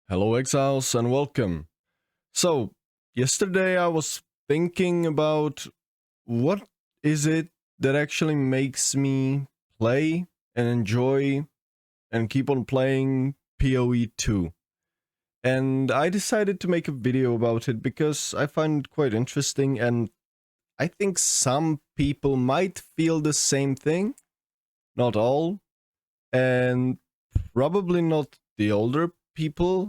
Hello, Exiles, and welcome. So, yesterday I was thinking about what is it that actually makes me play and enjoy and keep on playing PoE 2. And I decided to make a video about it because I find it quite interesting, and I think some people might feel the same thing. Not all, and probably not the older people,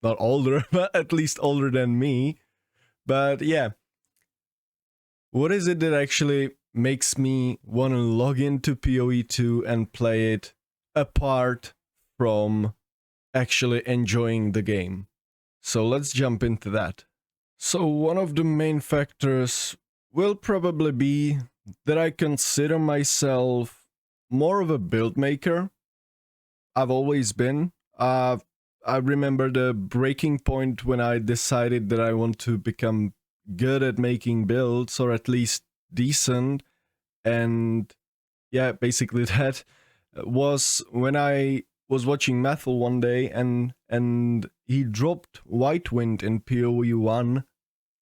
not older, but at least older than me. But yeah, what is it that actually makes me want to log into PoE 2 and play it apart from actually enjoying the game? So let's jump into that. So one of the main factors will probably be that I consider myself more of a build maker. I've always been. I remember the breaking point when I decided that I want to become good at making builds, or at least decent. And yeah, basically that was when I was watching Mathel one day, and he dropped White Wind in PoE 1,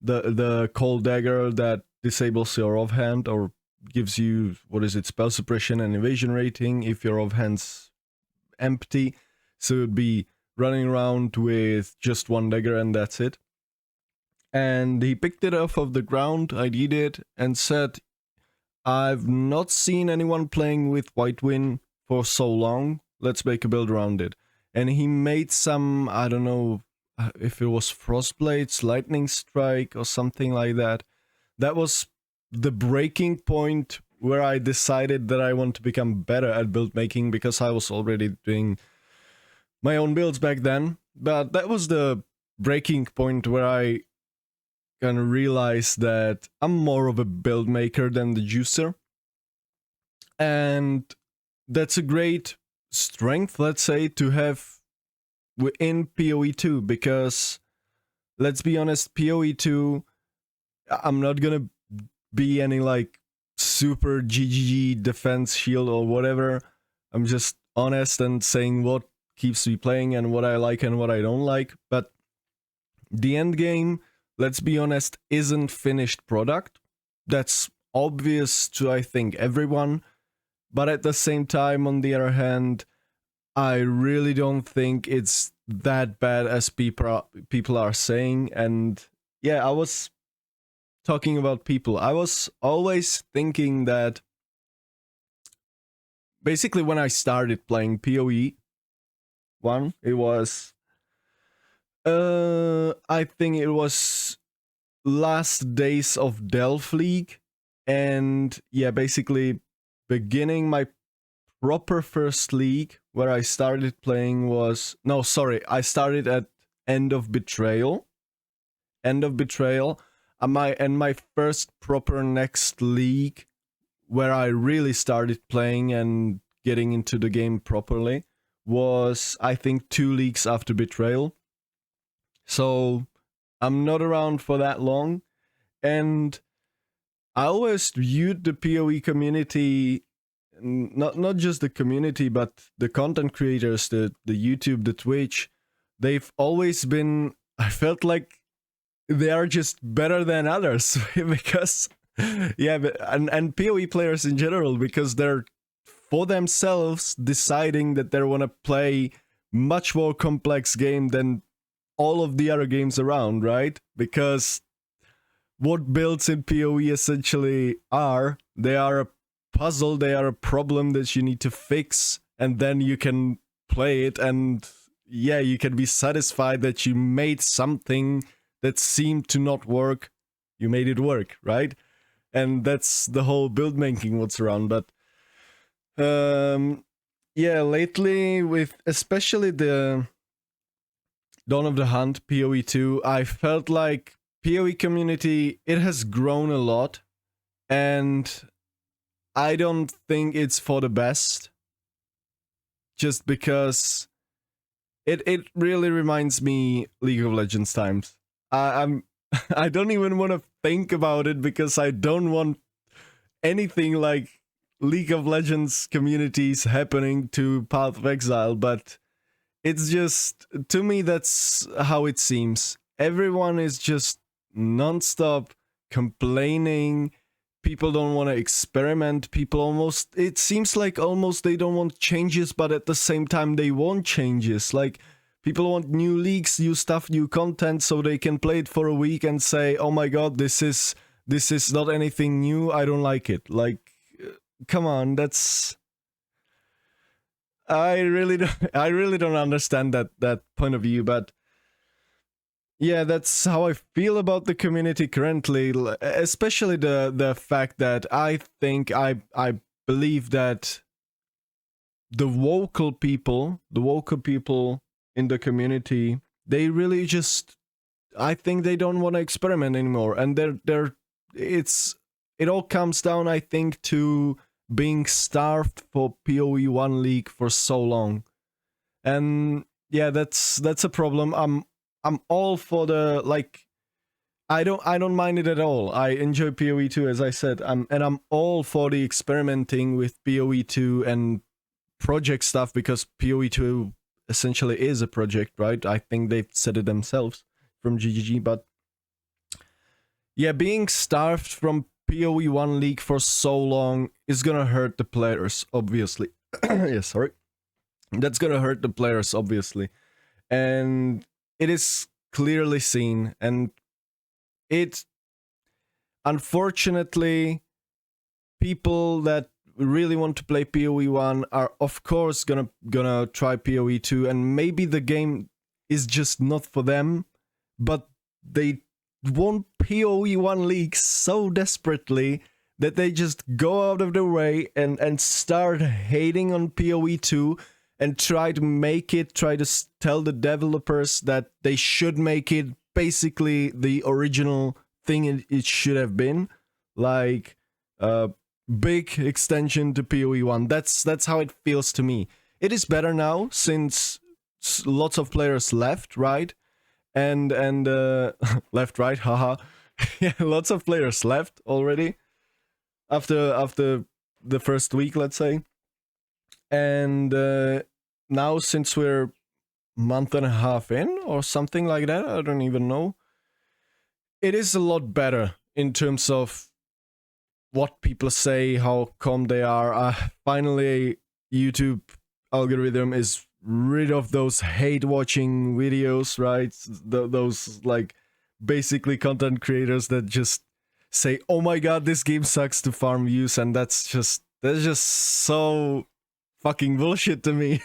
the cold dagger that disables your offhand or gives you, what is it, spell suppression and evasion rating if your offhand's empty. So it'd be running around with just one dagger and that's it. And he picked it off of the ground, ID'd it, and said, I've not seen anyone playing with White Wind for so long, let's make a build around it. And he made some, I don't know if it was Frostblades, Lightning Strike, or something like that. That was the breaking point where I decided that I want to become better at build making, because I was already doing my own builds back then. But that was the breaking point where I kind of realized that I'm more of a build maker than the juicer. And that's a great strength, let's say, to have within PoE 2, because let's be honest, PoE 2, I'm not gonna be any like super GGG defense shield or whatever. I'm just honest and saying what keeps me playing and what I like and what I don't like. But the end game, let's be honest, isn't finished product. That's obvious to, I think, everyone. But at the same time, on the other hand, I really don't think it's that bad as people are saying. And yeah, I was talking about people. I was always thinking that basically when I started playing PoE 1, it was I think it was last days of Delph League, and yeah, basically beginning my proper first league where I started playing was, no, sorry, I started at End of Betrayal. And my first proper next league where I really started playing and getting into the game properly was, I think, 2 leagues after Betrayal. So I'm not around for that long, and I always viewed the PoE community, not just the community, but the content creators, the YouTube, the Twitch. They've always been, I felt like they are just better than others because yeah, and PoE players in general, because they're for themselves deciding that they want to play much more complex game than all of the other games around, right? Because what builds in PoE essentially are, they are a puzzle, they are a problem that you need to fix, and then you can play it, and yeah, you can be satisfied that you made something that seemed to not work, you made it work, right? And that's the whole build making what's around. But yeah, lately, with especially the Dawn of the Hunt PoE 2, I felt like PoE community, it has grown a lot, and I don't think it's for the best, just because it really reminds me League of Legends times. I'm I don't even want to think about it, because I don't want anything like League of Legends communities happening to Path of Exile, but it's just, to me, that's how it seems. Everyone is just nonstop complaining. People don't want to experiment. People almost, it seems like almost they don't want changes, but at the same time they want changes. Like, people want new leaks, new stuff, new content, so they can play it for a week and say, "Oh my god, this is not anything new. I don't like it." Like, come on, that's, I really don't understand that point of view, but yeah, that's how I feel about the community currently, especially the fact that I think I believe that the vocal people in the community, they really just, I think they don't want to experiment anymore, and it all comes down, I think, to being starved for PoE1 League for so long. And yeah, that's a problem. I'm all for the, like, I don't mind it at all. I enjoy PoE2, as I said. I'm all for the experimenting with PoE2 and project stuff, because PoE2 essentially is a project, right? I think they've said it themselves from GGG, but yeah, being starved from PoE1 League for so long is gonna hurt the players, obviously. Yeah, sorry. That's gonna hurt the players, obviously. And it is clearly seen, and it, unfortunately, people that really want to play PoE1 are of course gonna try PoE2, and maybe the game is just not for them, but they want PoE1 League so desperately that they just go out of their way and start hating on PoE2 and try to tell the developers that they should make it basically the original thing it should have been, like big extension to PoE1. That's how it feels to me. It is better now since lots of players left, right? And left, right, haha. Yeah, lots of players left already after the first week, let's say. And now, since we're month and a half in or something like that, I don't even know, it is a lot better in terms of what people say, how calm they are. Finally, YouTube algorithm is rid of those hate watching videos, right? Those, like, basically content creators that just say, "Oh my god, this game sucks," to farm views, and that's just so fucking bullshit to me.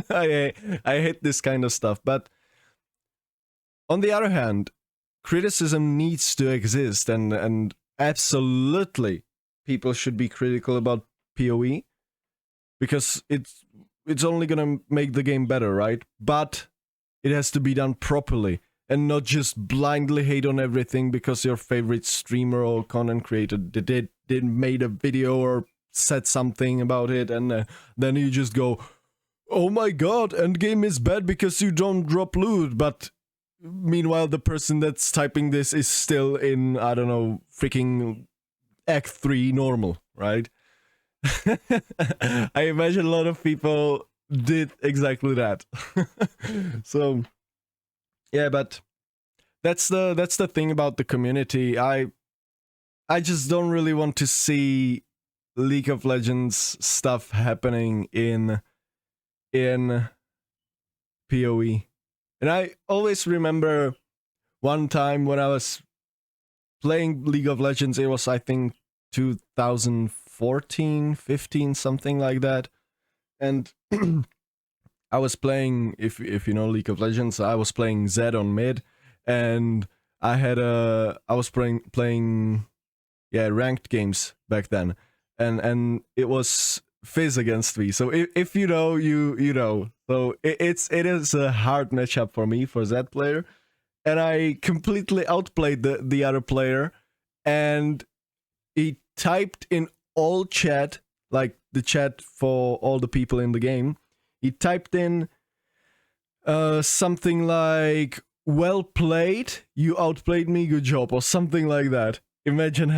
I hate this kind of stuff. But on the other hand, criticism needs to exist, and absolutely people should be critical about PoE, because it's only gonna make the game better, right? But it has to be done properly, and not just blindly hate on everything because your favorite streamer or content creator did made a video or said something about it, and then you just go, "Oh my god, endgame is bad because you don't drop loot," but meanwhile the person that's typing this is still in, I don't know, freaking Act 3 normal, right? I imagine a lot of people did exactly that. So yeah, but that's the thing about the community. I just don't really want to see League of Legends stuff happening in PoE. And I always remember one time when I was playing League of Legends, it was, I think, 2014, 15, something like that. And I was playing, if you know League of Legends, I was playing Zed on mid, and I was playing ranked games back then, and it was Fizz against me. So if you know, you know. So it is a hard matchup for me, for Zed player, and I completely outplayed the other player, and he typed in all chat, like the chat for all the people in the game. He typed in something like, "Well played, you outplayed me, good job," or something like that. Imagine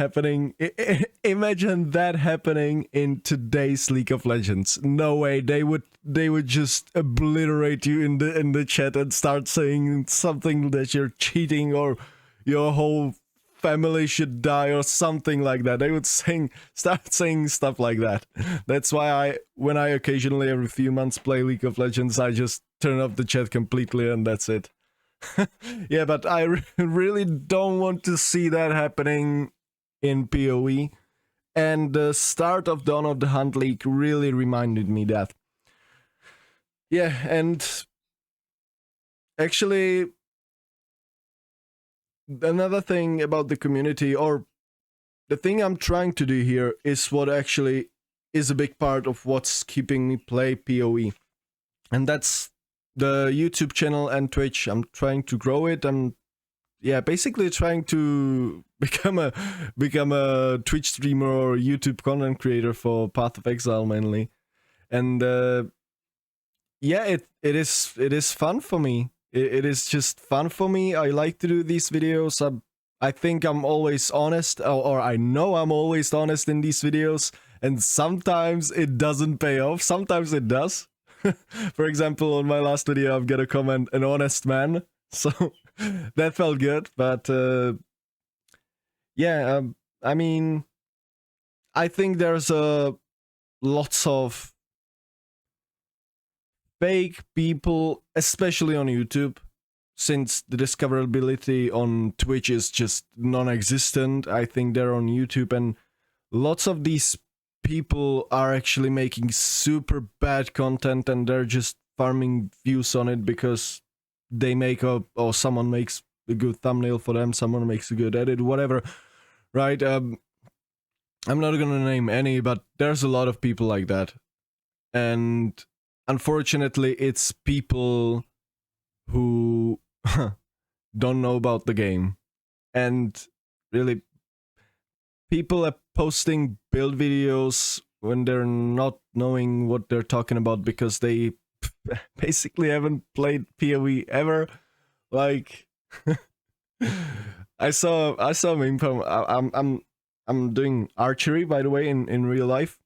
imagine that happening in today's League of Legends. No way, they would just obliterate you in the chat and start saying something that you're cheating or your whole family should die or something like that. They would start saying stuff like that. That's why when I occasionally every few months play League of Legends, I just turn off the chat completely and that's it. Yeah, but I really don't want to see that happening in PoE. And the start of Dawn of the Hunt League really reminded me that. Yeah, and actually, another thing about the community, or the thing I'm trying to do here, is what actually is a big part of what's keeping me play PoE. And that's the YouTube channel and Twitch. I'm trying to grow it. I'm basically trying to become a Twitch streamer or YouTube content creator for Path of Exile mainly. And it is fun for me. It is just fun for me. I like to do these videos. I think I'm always honest, or I know I'm always honest in these videos, and sometimes it doesn't pay off, sometimes it does. For example, on my last video, I've got a comment, an honest man, so that felt good, but I mean, I think there's lots of fake people, especially on YouTube, since the discoverability on Twitch is just non-existent. I think they're on YouTube, and lots of these people are actually making super bad content, and they're just farming views on it because they make or someone makes a good thumbnail for them, someone makes a good edit, whatever, right? I'm not gonna name any, but there's a lot of people like that, and unfortunately, it's people who don't know about the game. And really, people are posting build videos when they're not knowing what they're talking about because they basically haven't played PoE ever. Like, I saw a meme from I'm doing archery, by the way, in real life,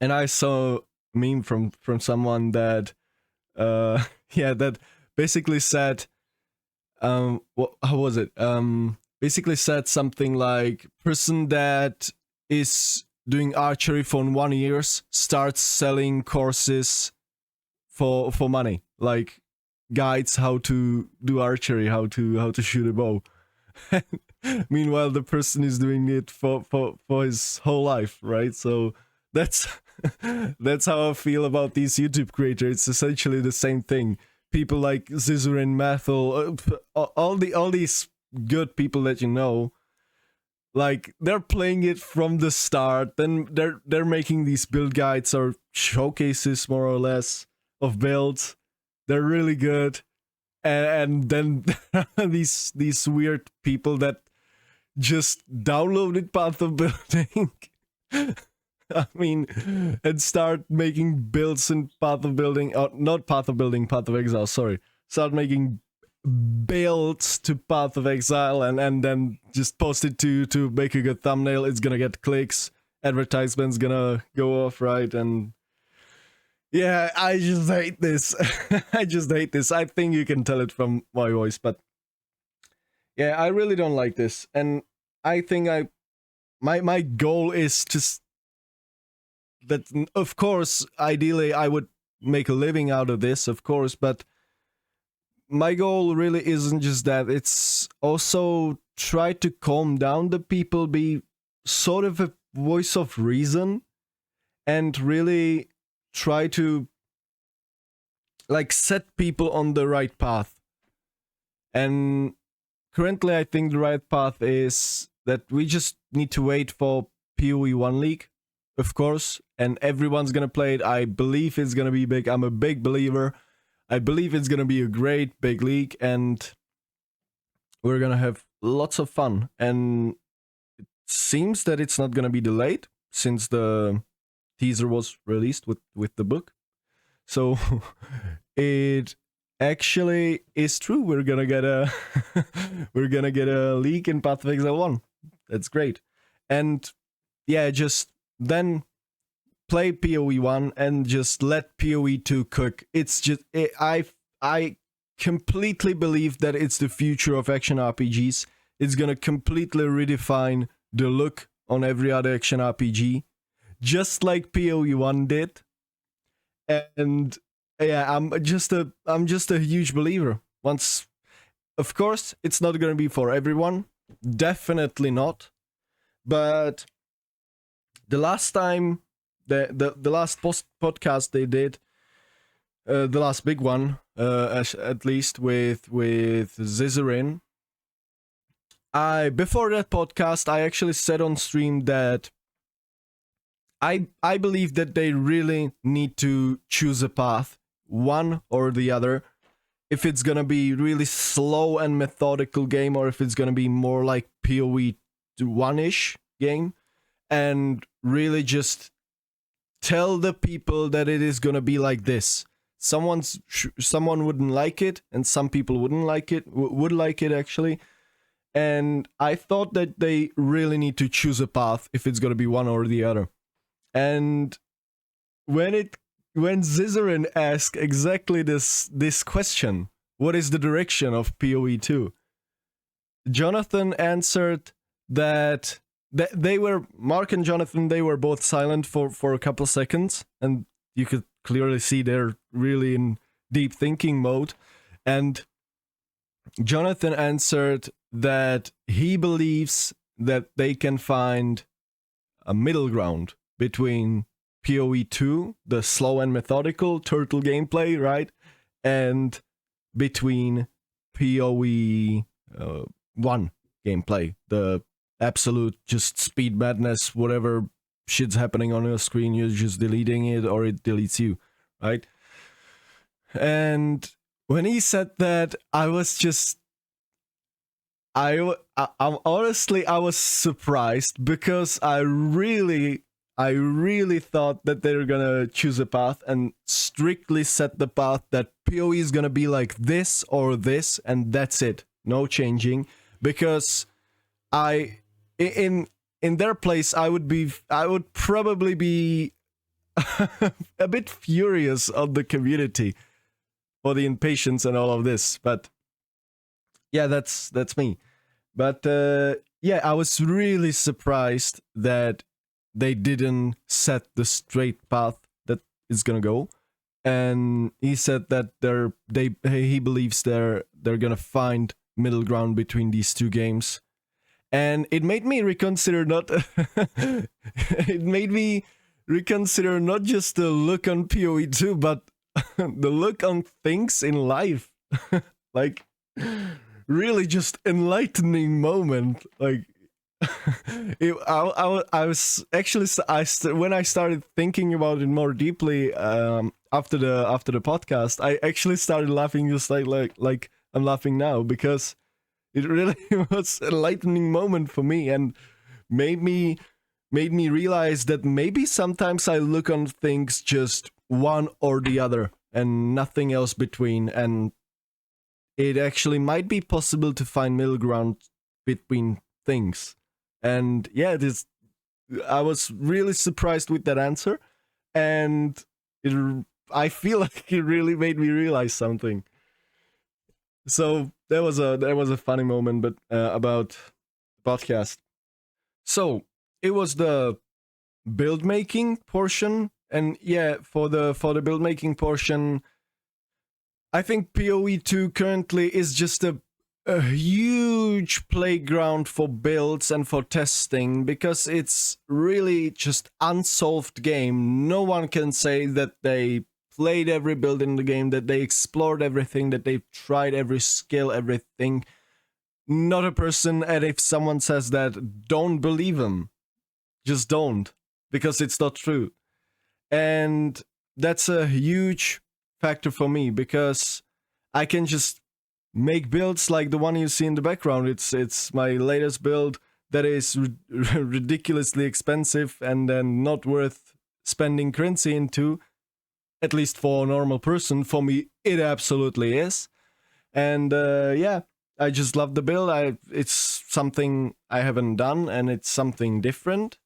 and I saw a meme from someone that that basically said how was it? Basically said something like, person that is doing archery for 1 year starts selling courses for money, like guides how to do archery, how to shoot a bow. Meanwhile, the person is doing it for his whole life, right? So that's that's how I feel about these YouTube creators. It's essentially the same thing. People like Zizurin, Mathel, all these good people that you know, like they're playing it from the start. Then they're making these build guides or showcases, more or less, of builds. They're really good, and then these weird people that just downloaded Path of Building. I mean, and start making builds in Path of Building, not Path of Building, Path of Exile, sorry. Start making builds to Path of Exile and then just post it to make a good thumbnail. It's gonna get clicks, advertisements gonna go off, right? And yeah, I just hate this. I just hate this. I think you can tell it from my voice, but yeah, I really don't like this. And I think my goal is to that, of course, ideally I would make a living out of this, of course, but my goal really isn't just that. It's also try to calm down the people, be sort of a voice of reason, and really try to like set people on the right path. And currently I think the right path is that we just need to wait for PoE 1 League, of course, and everyone's gonna play it. I believe it's gonna be big. I'm a big believer. I believe it's gonna be a great big league, and we're gonna have lots of fun. And it seems that it's not gonna be delayed since the teaser was released with the book. So it actually is true. We're gonna get a we're gonna get a league in Path of Exile 1. That's great. And yeah, just then play PoE 1 and just let PoE 2 cook. It's just I completely believe that it's the future of action RPGs. It's gonna completely redefine the look on every other action RPG, just like PoE 1 did. And yeah, I'm just a huge believer. Once, of course, it's not gonna be for everyone, definitely not. But the last time, the last podcast they did, the last big one, at least with Zizarin. Before that podcast, I actually said on stream that I believe that they really need to choose a path, one or the other. If it's gonna be really slow and methodical game, or if it's gonna be more like PoE 1-ish game, and really just tell the people that it is gonna be like this. Someone wouldn't like it, and some people wouldn't like it. Would like it actually. And I thought that they really need to choose a path if it's gonna be one or the other. And when Zizarin asked exactly this question, what is the direction of PoE 2? Jonathan answered that they were, Mark and Jonathan, they were both silent for a couple seconds, and you could clearly see they're really in deep thinking mode. And Jonathan answered that he believes that they can find a middle ground between PoE 2, the slow and methodical turtle gameplay, right? And between PoE 1 gameplay, the absolute just speed madness, whatever shit's happening on your screen, you're just deleting it or it deletes you, right? And when he said that, I was just... I'm honestly, I was surprised, because I really thought that they were gonna choose a path and strictly set the path that PoE is gonna be like this or this, and that's it, no changing. Because in their place, I would probably be a bit furious on the community for the impatience and all of this, but yeah, that's me. But yeah, I was really surprised that they didn't set the straight path that it's gonna go. And he said that he believes they're gonna find middle ground between these two games. And it made me reconsider not just the look on PoE 2, but the look on things in life. Like, really just enlightening moment. Like, I was actually, when I started thinking about it more deeply after the podcast, I actually started laughing, just like I'm laughing now, because it really was an enlightening moment for me, and made me realize that maybe sometimes I look on things just one or the other and nothing else between, and it actually might be possible to find middle ground between things. And yeah, I was really surprised with that answer, and I feel like it really made me realize something. So that was a funny moment, but about the podcast. So it was the build making portion, and yeah, for the build making portion, I think PoE 2 currently is just a huge playground for builds and for testing, because it's really just unsolved game. No one can say that they played every build in the game, that they explored everything, that they've tried every skill, everything. Not a person, and if someone says that, don't believe them. Just don't, because it's not true. And that's a huge factor for me, because I can just make builds like the one you see in the background. It's my latest build that is ridiculously expensive and then not worth spending currency into, at least for a normal person. For me, it absolutely is. And yeah, I just love the build. It's something I haven't done, and it's something different.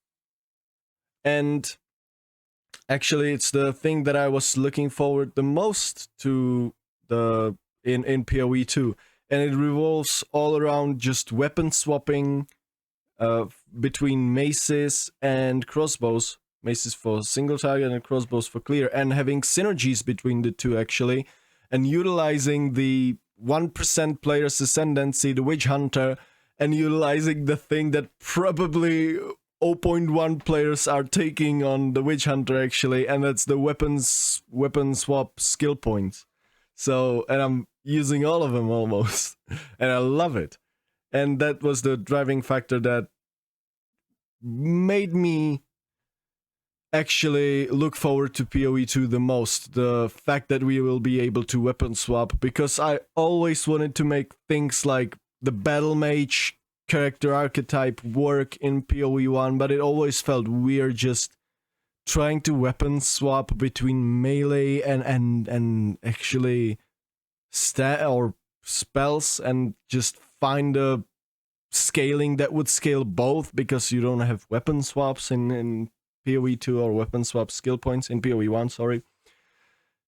And actually, it's the thing that I was looking forward the most to in PoE 2, and it revolves all around just weapon swapping between maces and crossbows. Maces for single target and crossbows for clear, and having synergies between the two actually, and utilizing the 1% player's ascendancy, the Witchhunter, and utilizing the thing that probably 0.1 players are taking on the Witchhunter actually, and that's the weapon swap skill points. So, and I'm using all of them almost, and I love it. And that was the driving factor that made me actually look forward to PoE 2 the most. The fact that we will be able to weapon swap, because I always wanted to make things like the battle mage character archetype work in PoE 1, but it always felt weird just trying to weapon swap between melee and actually stat or spells, and just find a scaling that would scale both, because you don't have weapon swaps in PoE 2 or weapon swap skill points in PoE 1, sorry.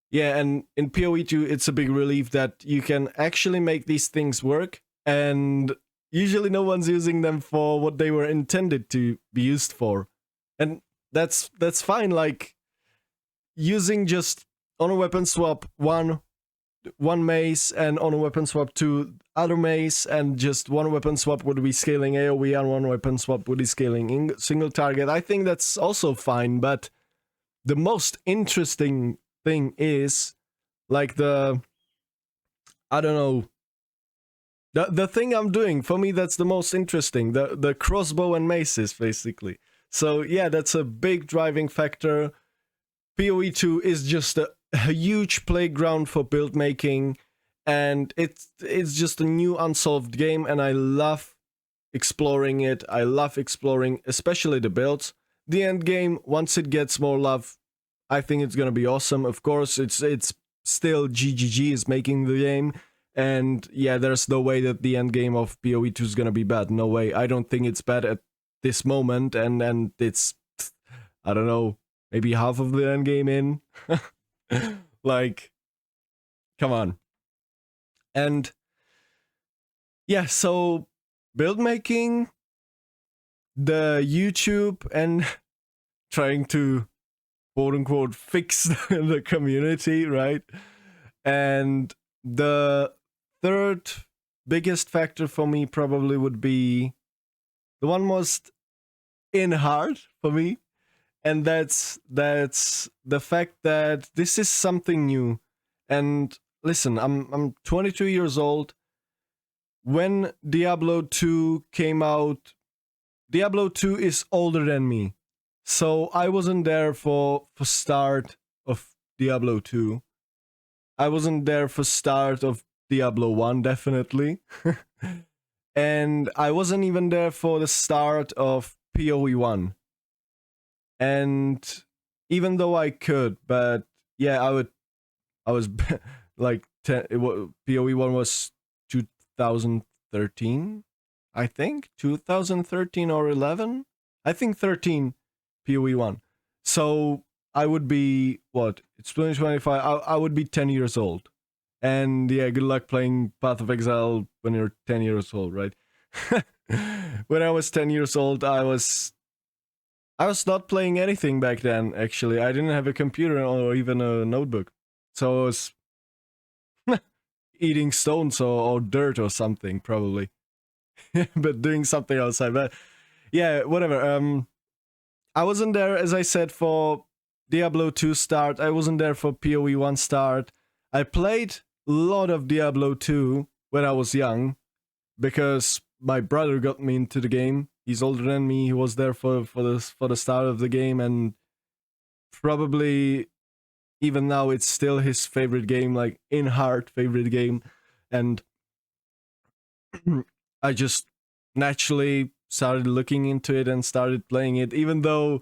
Yeah, and in PoE 2 it's a big relief that you can actually make these things work, and usually no one's using them for what they were intended to be used for. And that's fine, like using just on a weapon swap one mace, and on a weapon swap 2 other mace, and just one weapon swap would be scaling AoE, and one weapon swap would be scaling single target. I think that's also fine, but the most interesting thing is like the thing I'm doing. For me, that's the most interesting, the crossbow and maces basically. So yeah, that's a big driving factor. PoE 2 is just a huge playground for build making, and it's just a new unsolved game, and I love exploring it. I love exploring especially the builds. The end game, once it gets more love, I think it's gonna be awesome. Of course, it's still GGG is making the game, and yeah, there's no way that the end game of PoE 2 is gonna be bad. No way. I don't think it's bad at this moment, and it's, I don't know, maybe half of the end game in. Like, come on. And yeah, so build making, the YouTube, and trying to quote unquote fix the community, right? And the third biggest factor for me probably would be the one most in hard for me, and that's the fact that this is something new. And listen, I'm 22 years old. When Diablo 2 came out, Diablo 2 is older than me, so I wasn't there for start of Diablo 2. I wasn't there for start of Diablo 1, definitely. And I wasn't even there for the start of PoE 1. And even though I could, but yeah, I was like PoE 1 was 2013, I think 2013 or 11. I think 13 PoE 1. So I would be, what? It's 2025. I would be 10 years old. And yeah, good luck playing Path of Exile when you're 10 years old, right? When I was 10 years old, I was not playing anything back then, actually. I didn't have a computer or even a notebook. So I was eating stones or dirt or something, probably. But doing something outside. But yeah, whatever. I wasn't there, as I said, for Diablo 2 start. I wasn't there for PoE 1 start. I played a lot of Diablo 2 when I was young, because my brother got me into the game. He's older than me. He was there for the start of the game, and probably even now it's still his favorite game, like in heart favorite game. And I just naturally started looking into it and started playing it, even though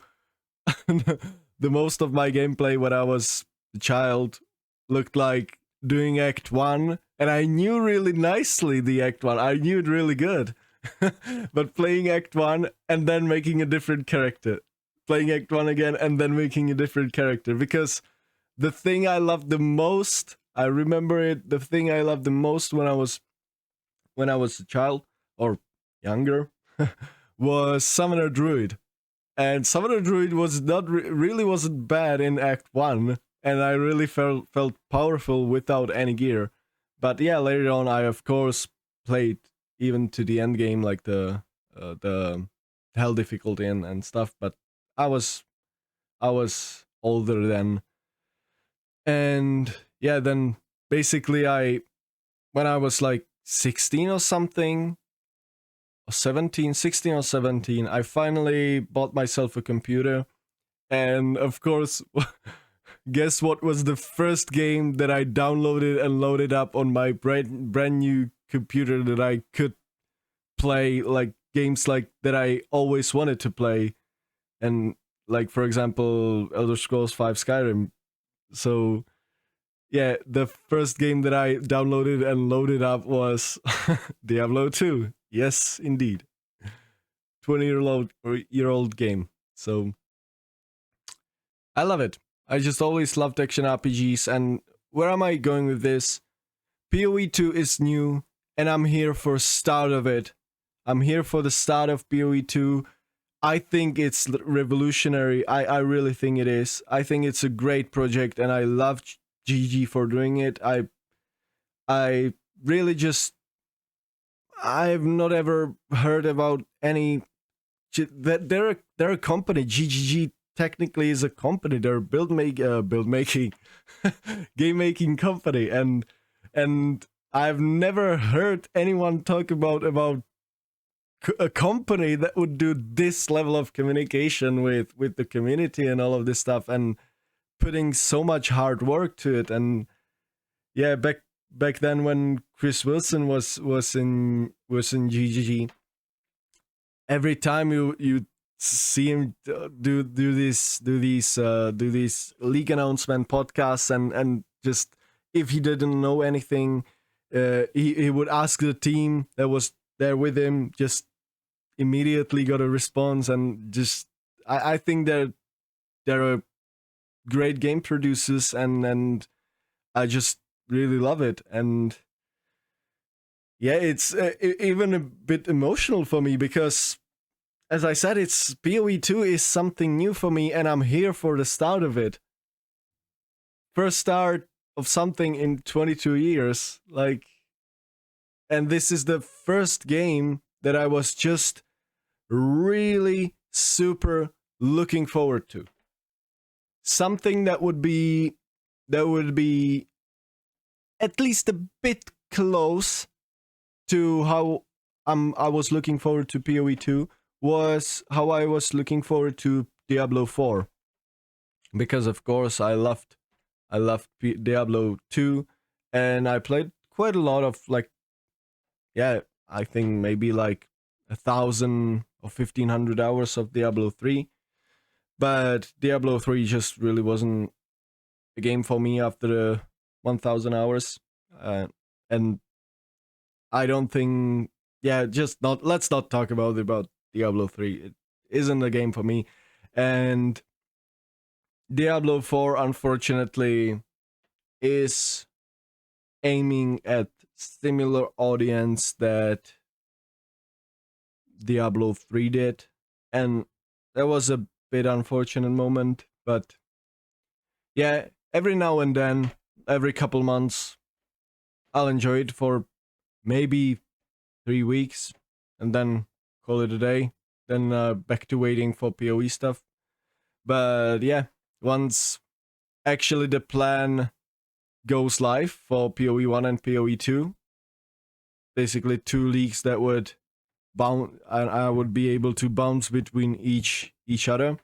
the most of my gameplay when I was a child looked like doing Act 1, and I knew really nicely the Act 1. I knew it really good. but playing Act 1 and then making a different character. Playing Act 1 again and then making a different character. Because the thing I loved the most, I remember it, the thing I loved the most when I was a child or younger was Summoner Druid. And Summoner Druid was not really wasn't bad in Act 1, and I really felt powerful without any gear. But yeah, later on I of course played even to the end game, like the hell difficulty and stuff, but I was older then. And yeah, then basically when I was like 16 or something, or 17, 16 or 17, I finally bought myself a computer. And of course, guess what was the first game that I downloaded and loaded up on my brand new computer that I could play, like games like that I always wanted to play, and like for example Elder Scrolls 5 Skyrim. So yeah, the first game that I downloaded and loaded up was Diablo 2. Yes, indeed. 20-year-old game. So I love it. I just always loved action RPGs. And where am I going with this? PoE 2 is new, and I'm here for start of it. I'm here for the start of PoE 2. I think it's revolutionary. I really think it is. I think it's a great project, and I love GG for doing it. I really just, I've not ever heard about any that they're a company. GGG technically is a company. They're a build making game making company, and I've never heard anyone talk about a company that would do this level of communication with the community and all of this stuff, and putting so much hard work to it. And yeah, back then when Chris Wilson was in GGG, every time you see him do these league announcement podcasts, and just if he didn't know anything, he would ask the team that was there with him, just immediately got a response. And just I think they're a great game producers, and I just really love it. And yeah, it's even a bit emotional for me because, as I said, it's PoE 2 is something new for me, and I'm here for the start of it. First start of something in 22 years, like, and this is the first game that I was just really super looking forward to. Something that would be at least a bit close to how I was looking forward to PoE 2 was how I was looking forward to Diablo 4. Because of course I loved Diablo 2, and I played quite a lot of, like, yeah, I think maybe like 1,000 or 1,500 hours of Diablo 3. But Diablo 3 just really wasn't a game for me after the 1,000 hours. And I don't think, yeah, just not, let's not talk about Diablo 3. It isn't a game for me. And Diablo 4, unfortunately, is aiming at similar audience that Diablo 3 did. And that was a bit unfortunate moment, but yeah, every now and then, every couple months, I'll enjoy it for maybe 3 weeks and then call it a day. Then back to waiting for PoE stuff. But yeah, once actually the plan goes live for PoE 1 and PoE 2, basically 2 leagues that would bounce, and I would be able to bounce between each other.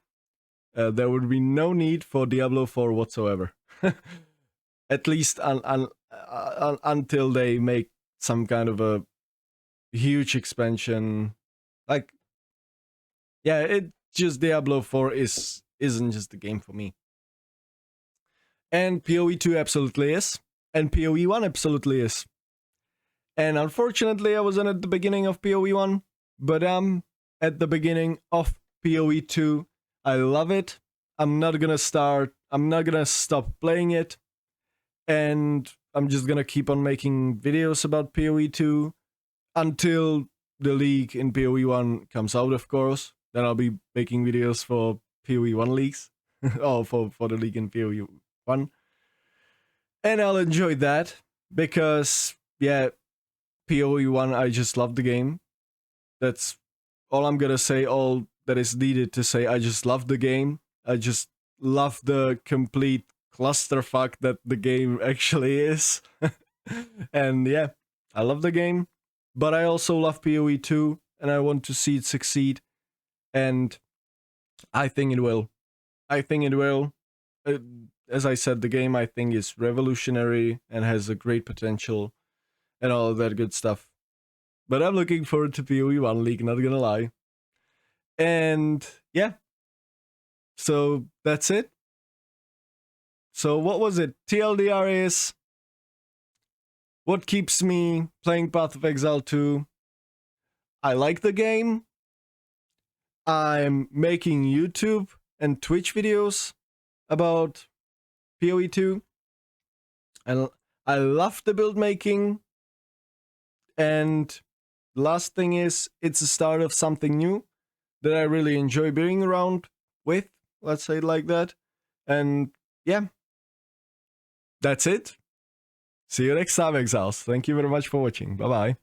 There would be no need for Diablo 4 whatsoever. At least until they make some kind of a huge expansion. Like, yeah, it just Diablo 4 isn't just a game for me. And PoE 2 absolutely is, and PoE 1 absolutely is. And unfortunately, I wasn't at the beginning of PoE 1, but I'm at the beginning of PoE 2. I love it. I'm not gonna stop playing it. And I'm just gonna keep on making videos about PoE 2 until the league in PoE 1 comes out, of course. Then I'll be making videos for PoE 1 leagues. or for the league in PoE 1. And I'll enjoy that because, yeah, PoE 1, I just love the game. That's all I'm gonna say, all that is needed to say. I just love the game. I just love the complete clusterfuck that the game actually is. And yeah, I love the game. But I also love PoE 2, and I want to see it succeed. And I think it will. I think it will. As I said, the game I think is revolutionary and has a great potential and all of that good stuff. But I'm looking forward to PoE 1 League, not gonna lie. And yeah, so that's it. So what was it? TLDR is what keeps me playing Path of Exile 2. I like the game. I'm making YouTube and Twitch videos about PoE 2. And I love the build making. And the last thing is, it's the start of something new that I really enjoy being around with, let's say it like that. And yeah, that's it. See you next time, Exiles. Thank you very much for watching. Bye bye.